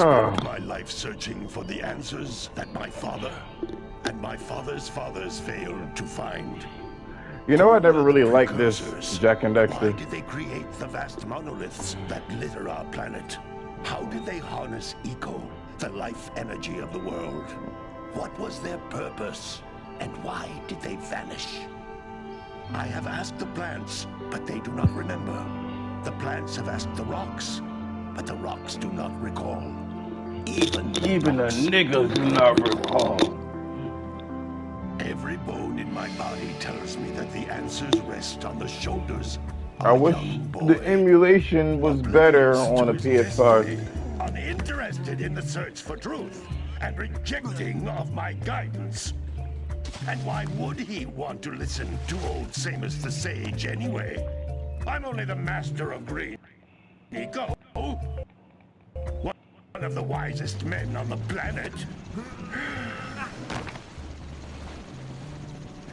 spent my life searching for the answers that my father and my father's fathers failed to find. You know, I never really liked this Jack and Dexter. Why did they create the vast monoliths that litter our planet? How did they harness eco, the life energy of the world? What was their purpose? And why did they vanish? I have asked the plants, but they do not remember. The plants have asked the rocks, but the rocks do not recall. Even the niggas do not recall. Every bone in my body tells me that the answers rest on the shoulders of I a wish young boy. the emulation was better on a PS5. Uninterested in the search for truth and rejecting of my guidance. And why would he want to listen to old Samus the Sage anyway? I'm only the master of green eco. One of the wisest men on the planet.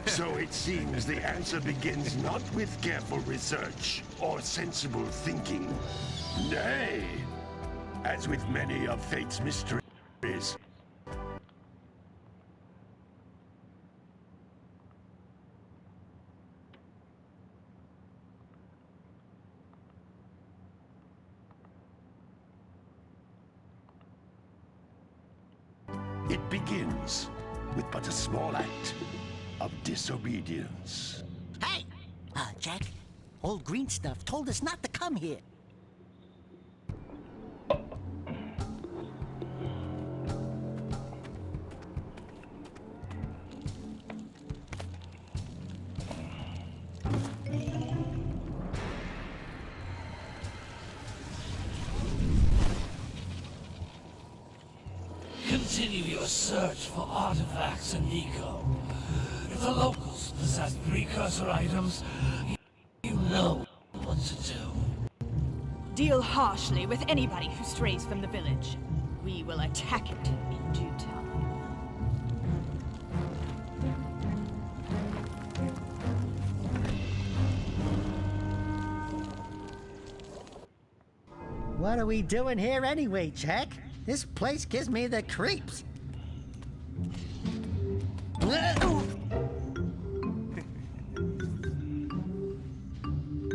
So it seems the answer begins not with careful research or sensible thinking. Nay, as with many of fate's mysteries, it begins with but a small act of disobedience. Hey! Jack, old green stuff told us not to come here. Continue your search for artifacts and eco. If the locals possess precursor items, you know what to do. Deal harshly with anybody who strays from the village. We will attack it in due time. What are we doing here anyway, Jack? This place gives me the creeps.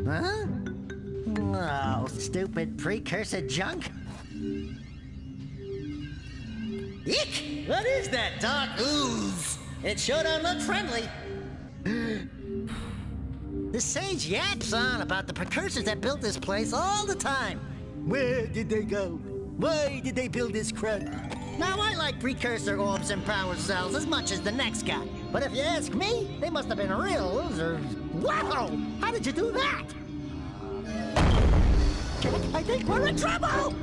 Huh? Oh, stupid precursor junk. Eek! What is that dark ooze? It sure don't look friendly. The sage yaps on about the precursors that built this place all the time. Where did they go? Why did they build this crud? Now, I like precursor orbs and power cells as much as the next guy. But if you ask me, they must have been real losers. Wow! How did you do that? Jack, I think we're in trouble!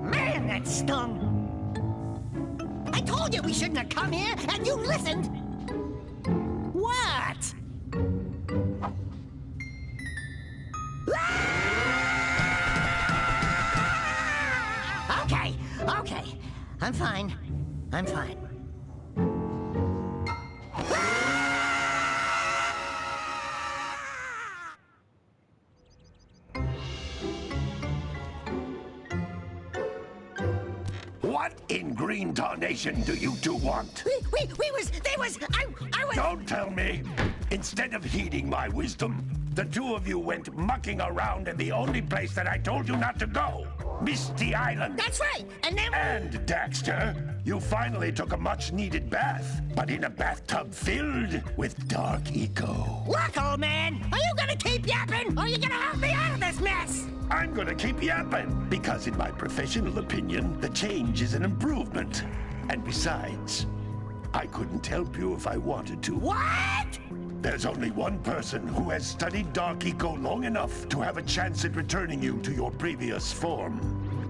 Man, that stung! I told you we shouldn't have come here, and you listened! What? Okay. I'm fine. what in green tarnation do you two want? I was... Don't tell me! Instead of heeding my wisdom, the two of you went mucking around in the only place that I told you not to go. Misty Island. That's right, and then... And, Dexter, you finally took a much-needed bath, but in a bathtub filled with dark eco. Look, old man, are you gonna keep yapping, or are you gonna help me out of this mess? I'm gonna keep yapping, because in my professional opinion, the change is an improvement. And besides, I couldn't help you if I wanted to. What? There's only one person who has studied Dark Eco long enough to have a chance at returning you to your previous form.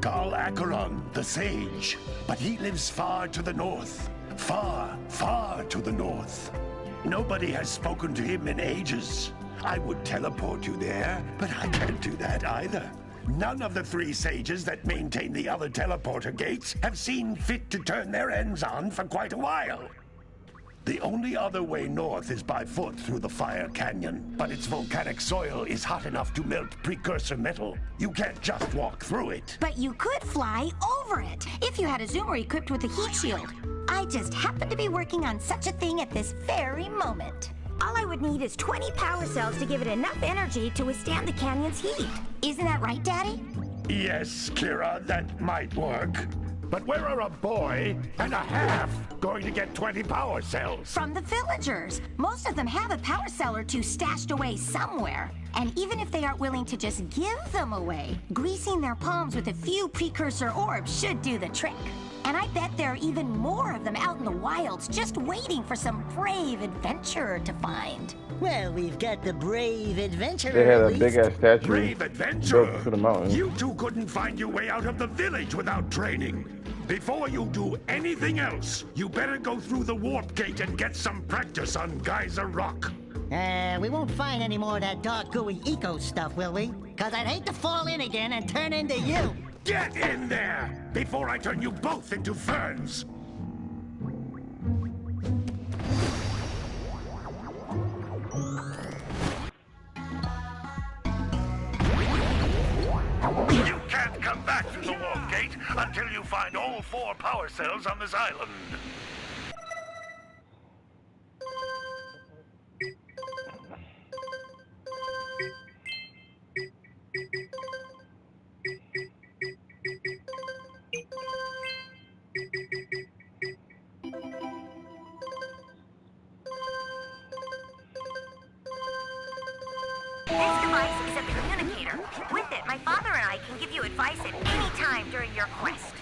Carl Acheron, the Sage. But he lives far to the north. Far, far to the north. Nobody has spoken to him in ages. I would teleport you there, but I can't do that either. None of the three sages that maintain the other teleporter gates have seen fit to turn their ends on for quite a while. The only other way north is by foot through the Fire Canyon, but its volcanic soil is hot enough to melt precursor metal. You can't just walk through it. But you could fly over it if you had a zoomer equipped with a heat shield. I just happen to be working on such a thing at this very moment. All I would need is 20 power cells to give it enough energy to withstand the canyon's heat. Isn't that right, Daddy? Yes, Kira, that might work. But where are a boy and a half going to get 20 power cells? From the villagers. Most of them have a power cell or two stashed away somewhere. And even if they aren't willing to just give them away, greasing their palms with a few precursor orbs should do the trick. And I bet there are even more of them out in the wilds just waiting for some brave adventurer to find. Well, we've got the brave adventurer. They had at a big least. ass statue Brave adventurer! built to the mountain. You two couldn't find your way out of the village without training. Before you do anything else, you better go through the warp gate and get some practice on Geyser Rock. We won't find any more of that dark gooey eco stuff, will we? Cause I'd hate to fall in again and turn into you. Get in there before I turn you both into ferns. You can't come back through the warp gate until you find all 4 power cells on this island. This device is a communicator. With it, my father and I can give you advice at any time during your quest.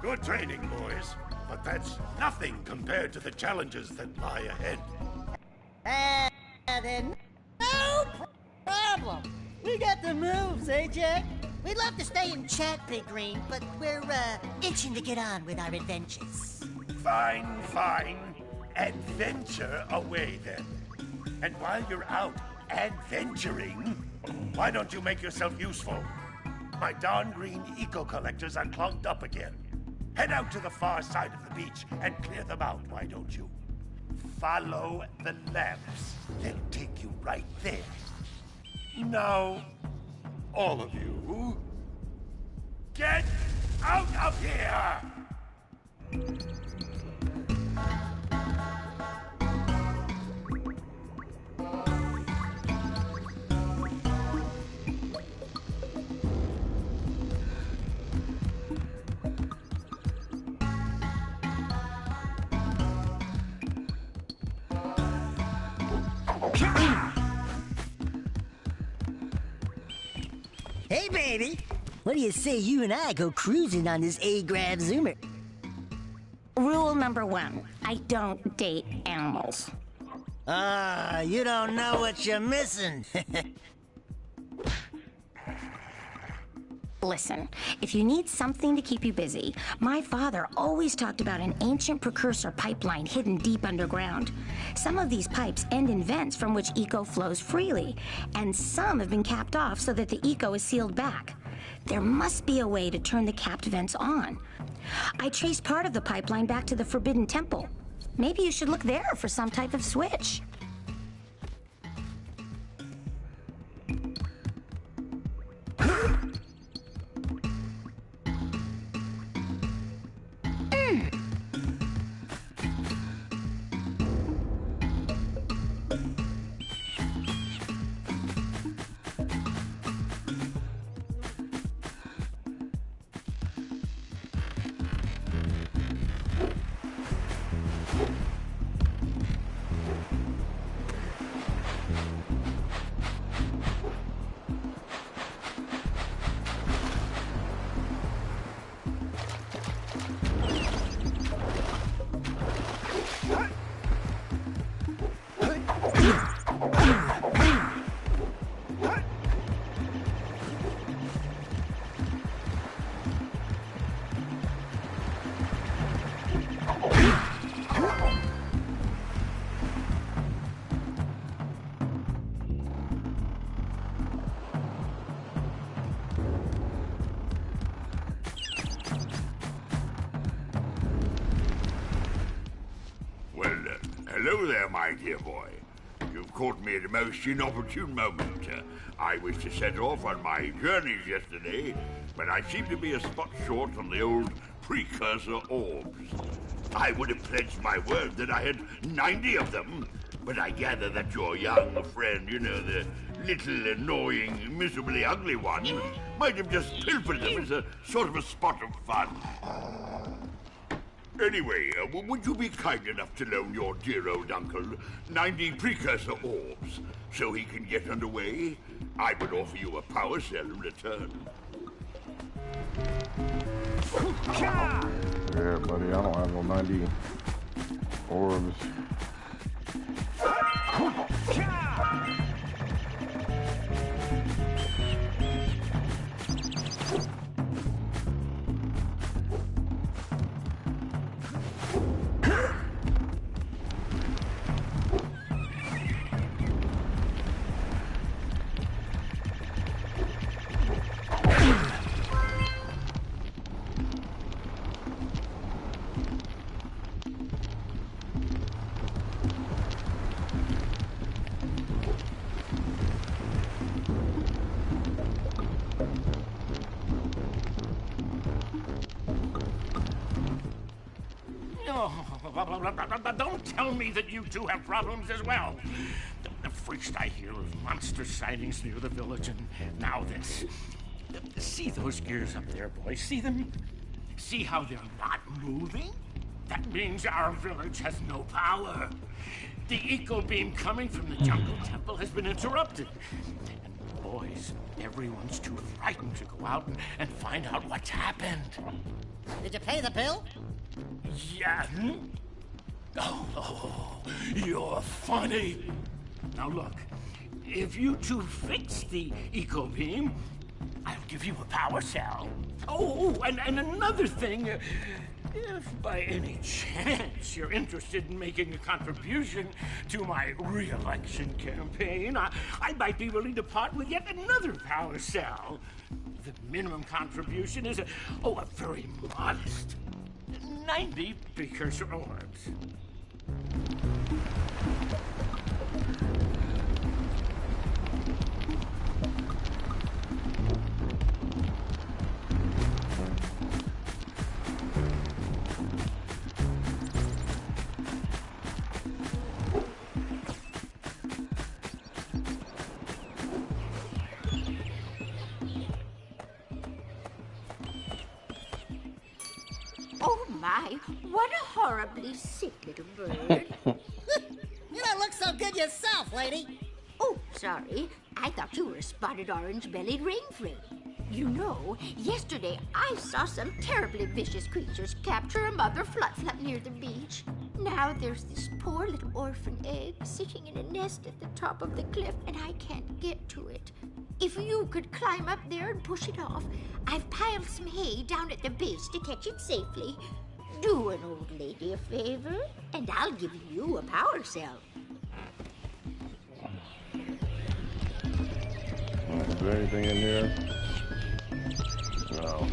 Good training, boys, but that's nothing compared to the challenges that lie ahead. Then no problem. We got the moves, eh, Jack? We'd love to stay and chat, Big Green, but we're, itching to get on with our adventures. Fine, fine. Adventure away, then. And while you're out adventuring, why don't you make yourself useful? My darn green eco-collectors are clogged up again. Head out to the far side of the beach and clear them out, why don't you? Follow the lamps. They'll take you right there. Now, all of you, get out of here! Hey, baby. What do you say you and I go cruising on this A-Grab Zoomer? Rule number 1, I don't date animals. Ah, you don't know what you're missing. Listen, if you need something to keep you busy, my father always talked about an ancient precursor pipeline hidden deep underground. Some of these pipes end in vents from which eco flows freely, and some have been capped off so that the eco is sealed back. There must be a way to turn the capped vents on. I traced part of the pipeline back to the Forbidden Temple. Maybe you should look there for some type of switch. Hello there, my dear boy. You've caught me at a most inopportune moment. I was to set off on my journeys yesterday, but I seem to be a spot short on the old precursor orbs. I would have pledged my word that I had 90 of them, but I gather that your young friend, you know, the little annoying, miserably ugly one, might have just pilfered them as a sort of a spot of fun. Anyway, would you be kind enough to loan your dear old uncle 90 precursor orbs so he can get underway? I would offer you a power cell in return. Yeah, buddy, I don't have no 90 orbs. Oh, don't tell me that you two have problems as well. First I hear of monster sightings near the village, and now this. See those gears up there, boys? See them? See how they're not moving? That means our village has no power. The eco beam coming from the jungle temple has been interrupted. And boys, everyone's too frightened to go out and find out what's happened. Did you pay the bill? Yeah. Oh, you're funny. Now look, if you two fix the eco beam, I'll give you a power cell. Oh, and another thing, if by any chance you're interested in making a contribution to my re-election campaign, I might be willing to part with yet another power cell. The minimum contribution is a very modest 90 precursor orbs. Oh my, what a horribly sick little bird. You don't look so good yourself, lady. Oh, sorry. I thought you were a spotted orange-bellied rainfly. You know, yesterday I saw some terribly vicious creatures capture a mother flut-flut near the beach. Now there's this poor little orphan egg sitting in a nest at the top of the cliff, and I can't get to it. If you could climb up there and push it off, I've piled some hay down at the base to catch it safely. Do an old lady a favor, and I'll give you a power cell. Is there anything in here? No.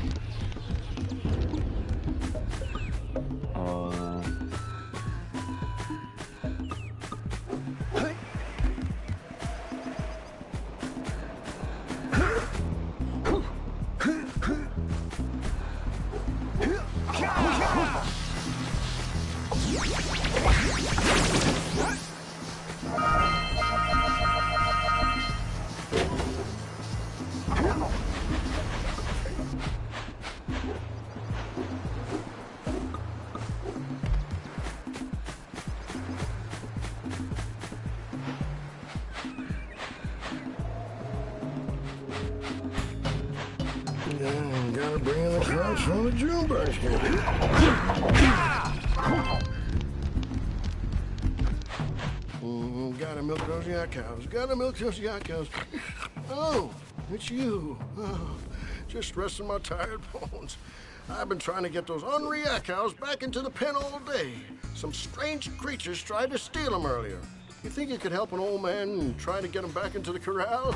Gotta bring in the crowds from the June basket. Gotta milk those yak cows. Gotta milk those yak cows. Oh, it's you. Oh, just resting my tired bones. I've been trying to get those ornery yak cows back into the pen all day. Some strange creatures tried to steal them earlier. You think you could help an old man and try to get them back into the corral?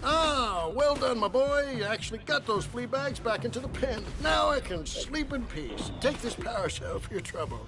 Ah, well done, my boy. You actually got those flea bags back into the pen. Now I can sleep in peace. Take this power cell for your trouble.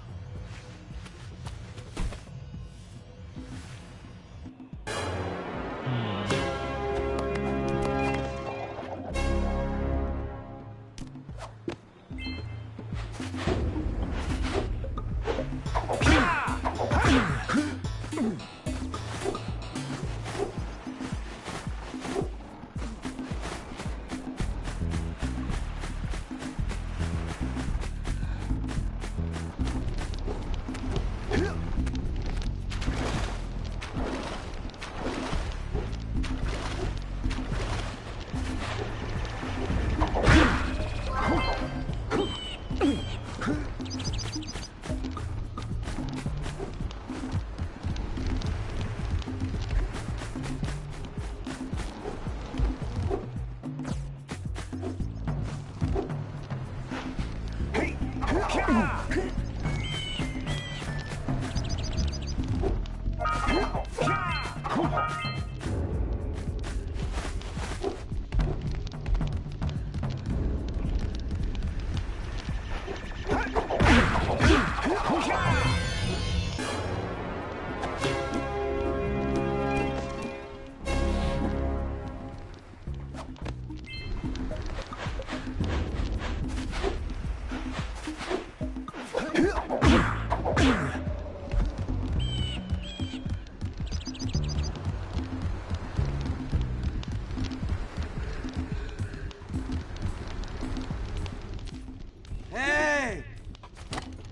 Hey!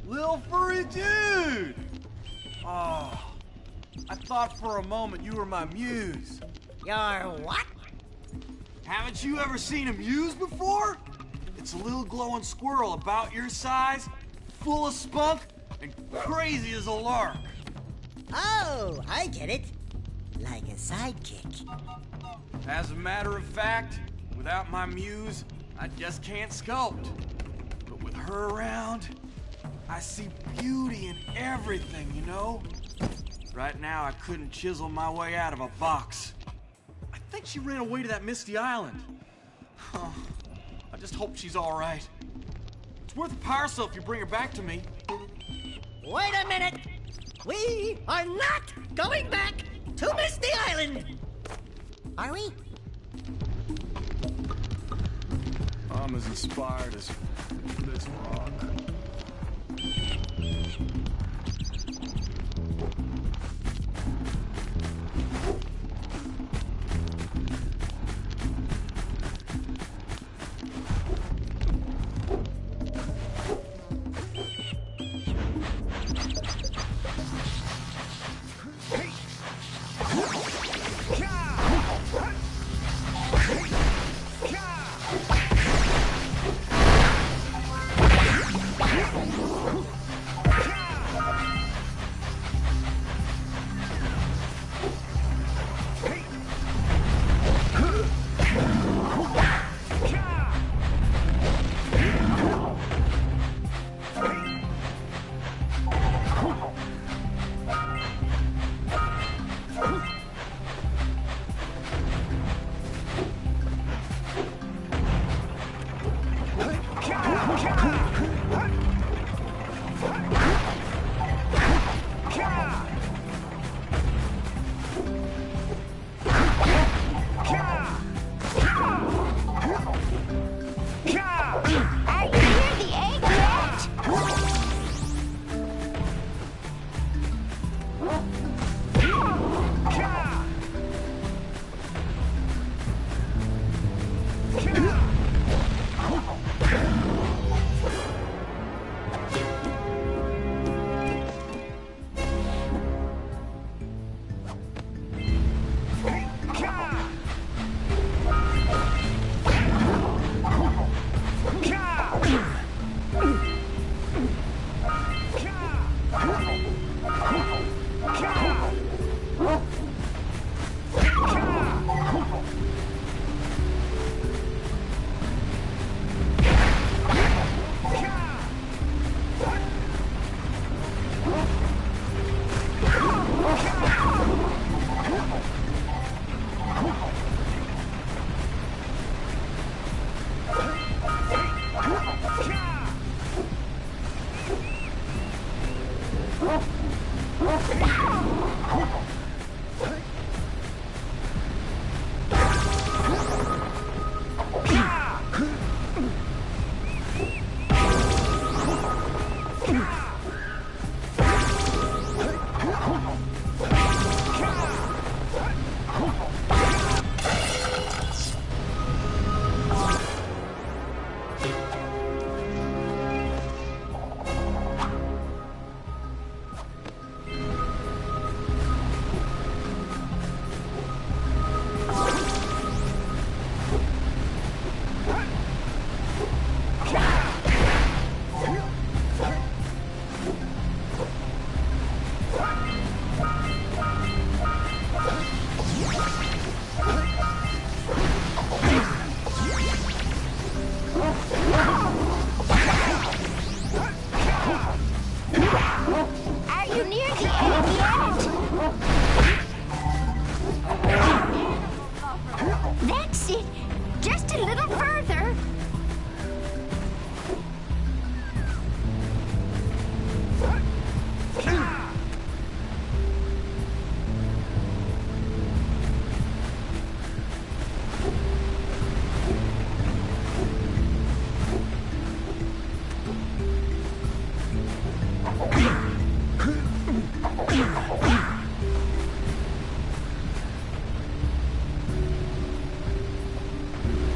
Lil furry dude! Oh, I thought for a moment you were my muse. Your what? Haven't you ever seen a muse before? It's a little glowing squirrel about your size, full of spunk, and crazy as a lark. Oh, I get it. Like a sidekick. As a matter of fact, without my muse, I just can't sculpt. But with her around, I see beauty in everything, you know? Right now, I couldn't chisel my way out of a box. I think she ran away to that misty island. Huh. I just hope she's all right. It's worth a power cell if you bring her back to me. Wait a minute! We are not going back to Misty Island! Are we? I'm as inspired as this rock.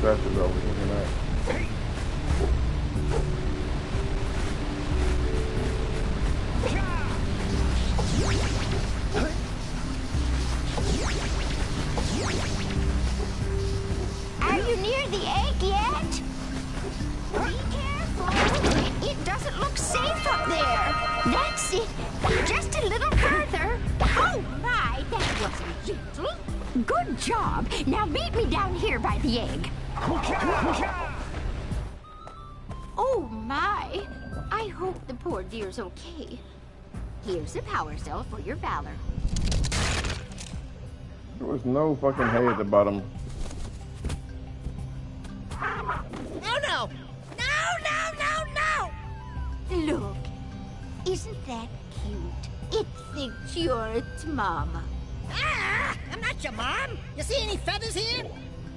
That's what I was looking at. Are you near the egg yet? Be careful. It doesn't look safe up there. That's it. Just a little further. Oh, my. That wasn't gentle. Good job. Now meet me down here by the egg. Oh, my. I hope the poor dear's okay. Here's a power cell for your valor. There was no fucking hay at the bottom. Oh, no! No, no, no, no! Look, isn't that cute? It thinks you're its mama. Ah! I'm not your mom! You see any feathers here?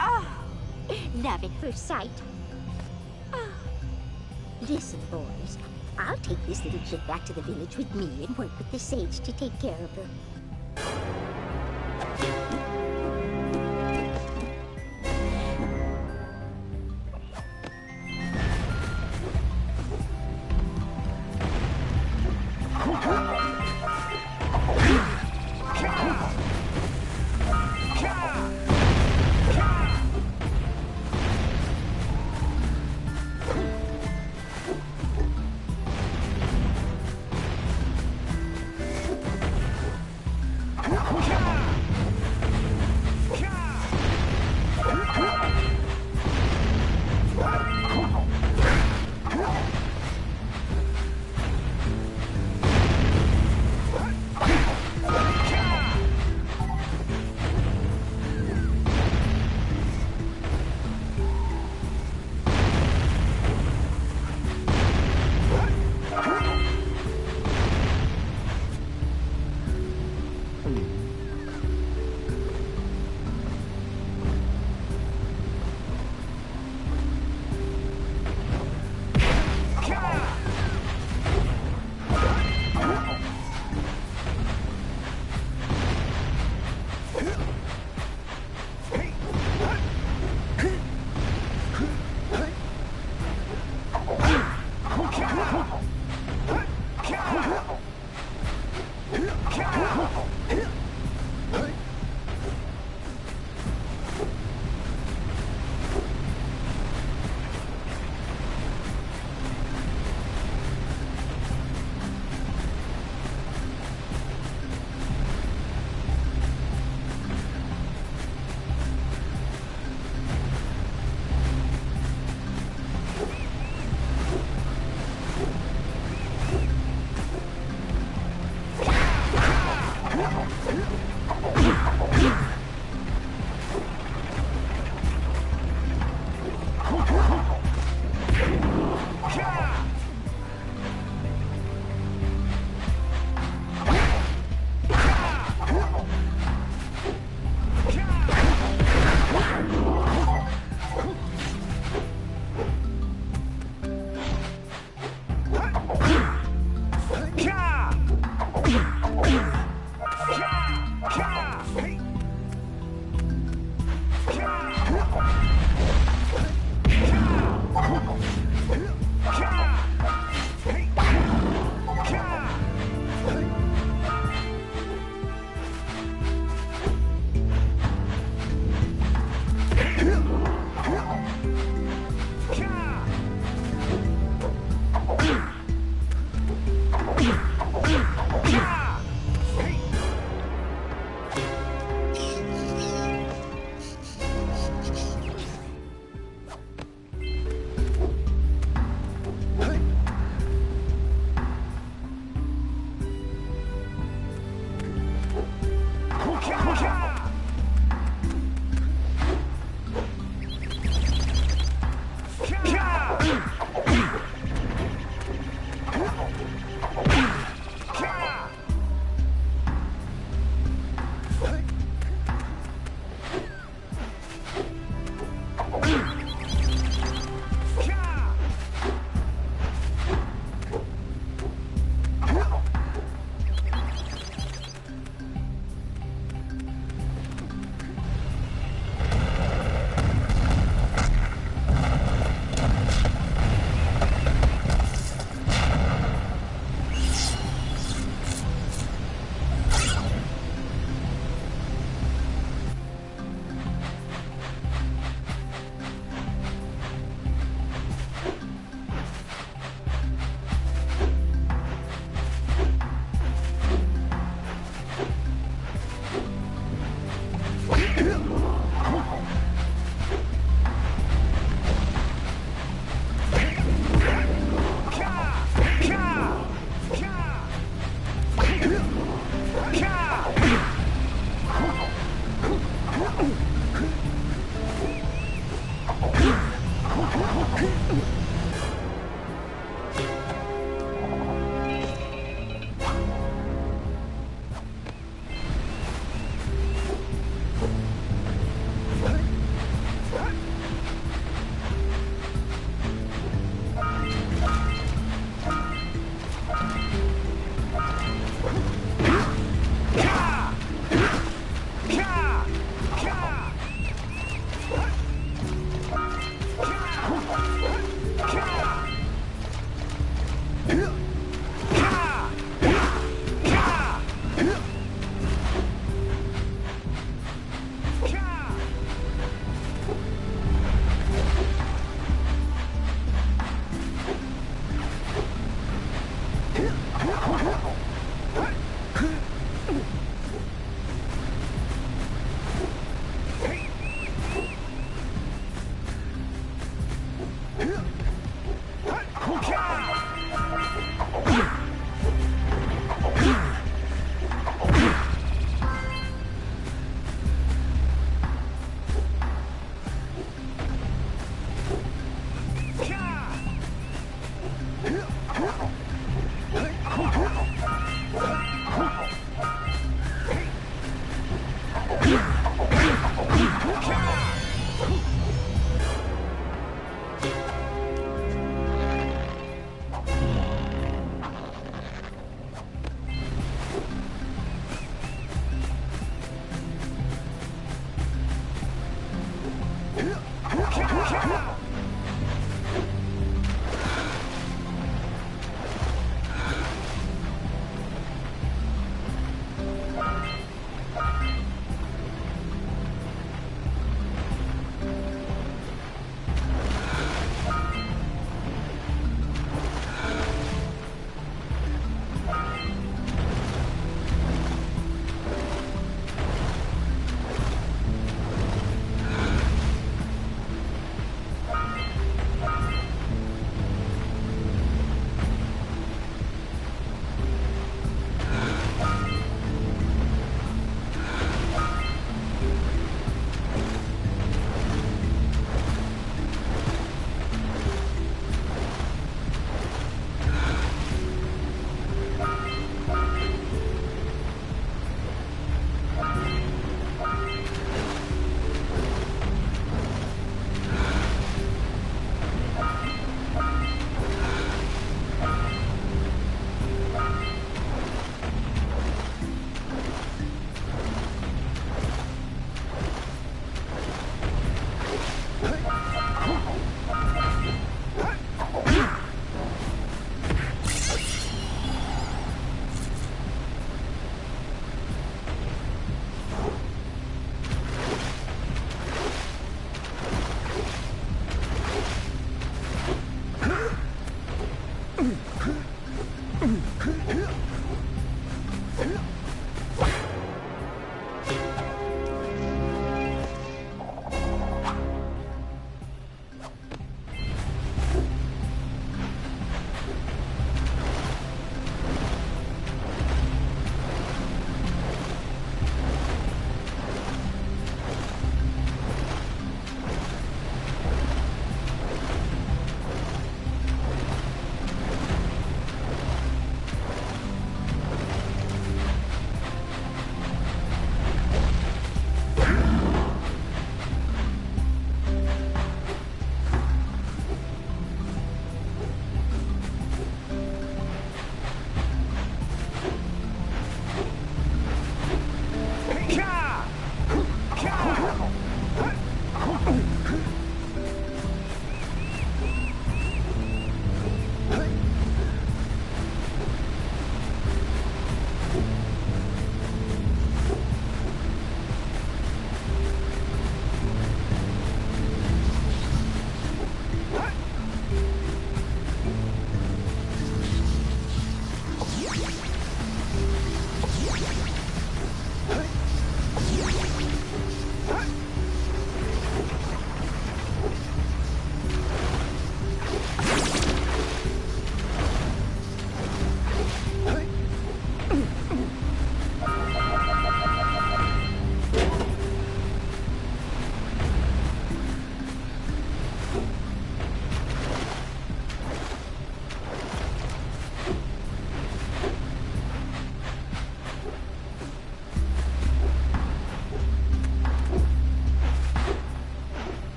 Oh, love at first sight. Oh. Listen, boys. I'll take this little chick back to the village with me and work with the sage to take care of her.